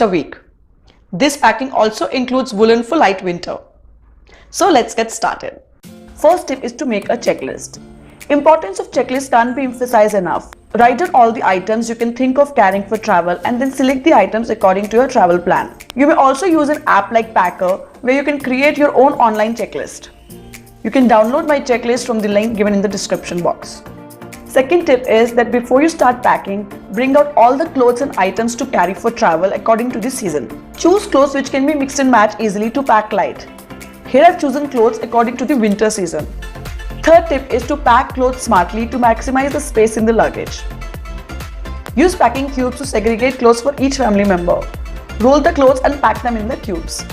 a week. This packing also includes woolen for light winter. So let's get started. First tip is to make a checklist. Importance of checklist can't be emphasized enough. Write down all the items you can think of carrying for travel and then select the items according to your travel plan. You may also use an app like Packer where you can create your own online checklist. You can download my checklist from the link given in the description box. Second tip is that before you start packing, bring out all the clothes and items to carry for travel according to the season. Choose clothes which can be mixed and matched easily to pack light. Here I've chosen clothes according to the winter season. Third tip is to pack clothes smartly to maximize the space in the luggage. Use packing cubes to segregate clothes for each family member. Roll the clothes and pack them in the cubes.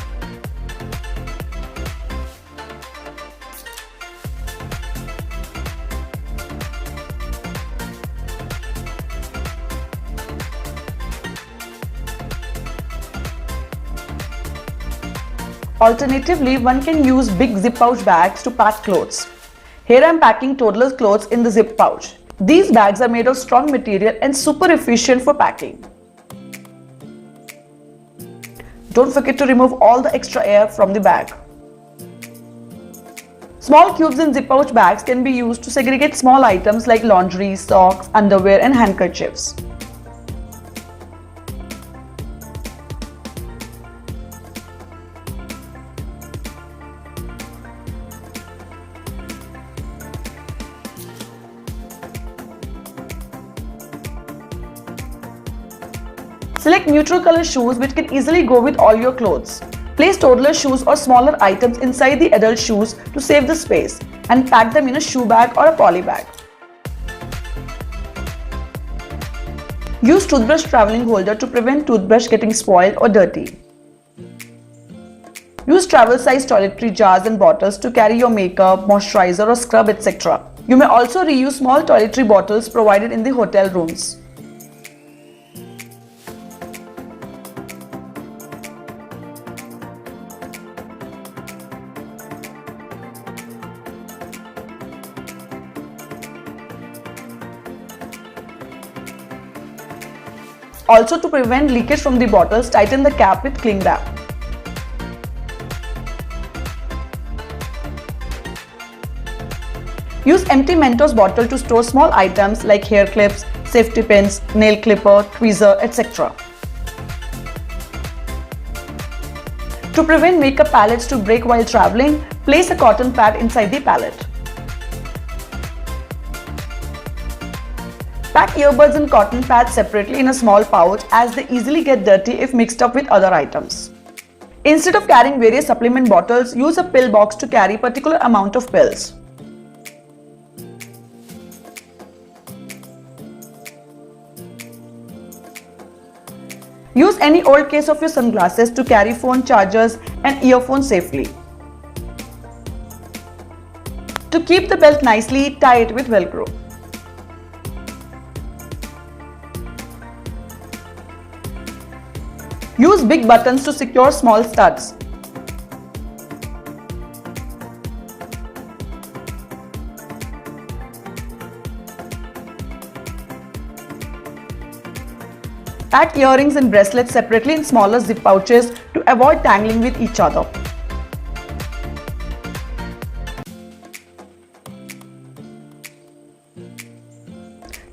Alternatively, one can use big zip pouch bags to pack clothes. Here I am packing toddler's clothes in the zip pouch. These bags are made of strong material and super efficient for packing. Don't forget to remove all the extra air from the bag. Small cubes in zip pouch bags can be used to segregate small items like laundry, socks, underwear and handkerchiefs. Select neutral color shoes which can easily go with all your clothes. Place toddler shoes or smaller items inside the adult shoes to save the space and pack them in a shoe bag or a poly bag. Use toothbrush traveling holder to prevent toothbrush getting spoiled or dirty. Use travel size toiletry jars and bottles to carry your makeup, moisturizer or scrub, etc. You may also reuse small toiletry bottles provided in the hotel rooms. Also, to prevent leakage from the bottles, tighten the cap with cling wrap. Use empty Mentos bottle to store small items like hair clips, safety pins, nail clipper, tweezer, etc. To prevent makeup palettes to break while traveling, place a cotton pad inside the palette. Pack earbuds and cotton pads separately in a small pouch as they easily get dirty if mixed up with other items. Instead of carrying various supplement bottles, use a pill box to carry particular amount of pills. Use any old case of your sunglasses to carry phone chargers and earphones safely. To keep the belt nicely, tie it with Velcro. Use big buttons to secure small studs. Pack earrings and bracelets separately in smaller zip pouches to avoid tangling with each other.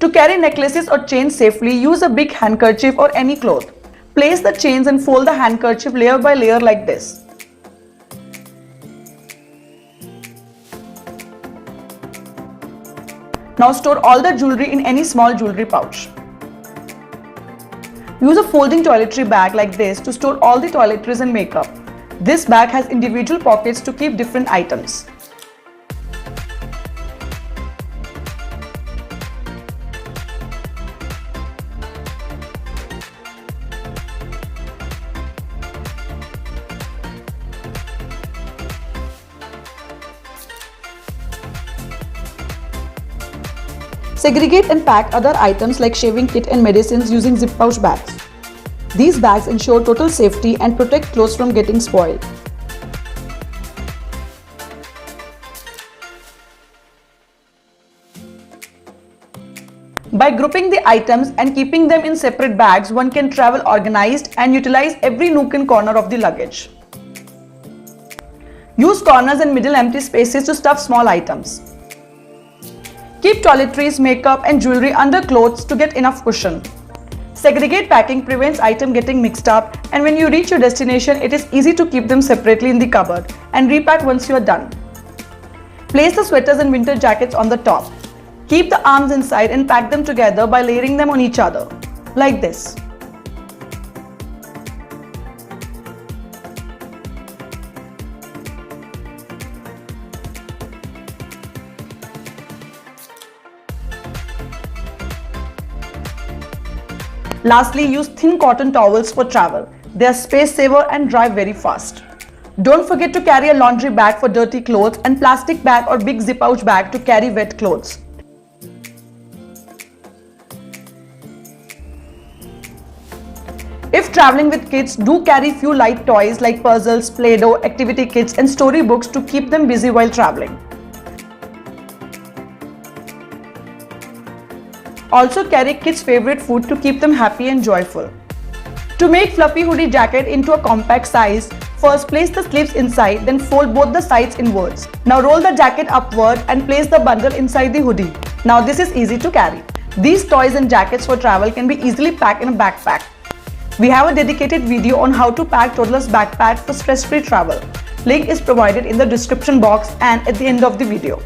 To carry necklaces or chains safely, use a big handkerchief or any cloth. Place the chains and fold the handkerchief layer by layer like this. Now store all the jewelry in any small jewelry pouch. Use a folding toiletry bag like this to store all the toiletries and makeup. This bag has individual pockets to keep different items. Segregate and pack other items like shaving kit and medicines using zip pouch bags. These bags ensure total safety and protect clothes from getting spoiled. By grouping the items and keeping them in separate bags, one can travel organized and utilize every nook and corner of the luggage. Use corners and middle empty spaces to stuff small items. Keep toiletries, makeup and jewelry under clothes to get enough cushion. Segregate packing prevents items getting mixed up, and when you reach your destination, it is easy to keep them separately in the cupboard and repack once you are done. Place the sweaters and winter jackets on the top. Keep the arms inside and pack them together by layering them on each other, like this. Lastly, use thin cotton towels for travel. They are space saver and dry very fast. Don't forget to carry a laundry bag for dirty clothes and plastic bag or big zip pouch bag to carry wet clothes. If traveling with kids, do carry few light toys like puzzles, play-doh, activity kits and storybooks to keep them busy while traveling. Also carry kids' favorite food to keep them happy and joyful. To make fluffy hoodie jacket into a compact size, first place the sleeves inside, then fold both the sides inwards. Now roll the jacket upward and place the bundle inside the hoodie. Now this is easy to carry. These toys and jackets for travel can be easily packed in a backpack. We have a dedicated video on how to pack toddler's backpack for stress-free travel. Link is provided in the description box and at the end of the video.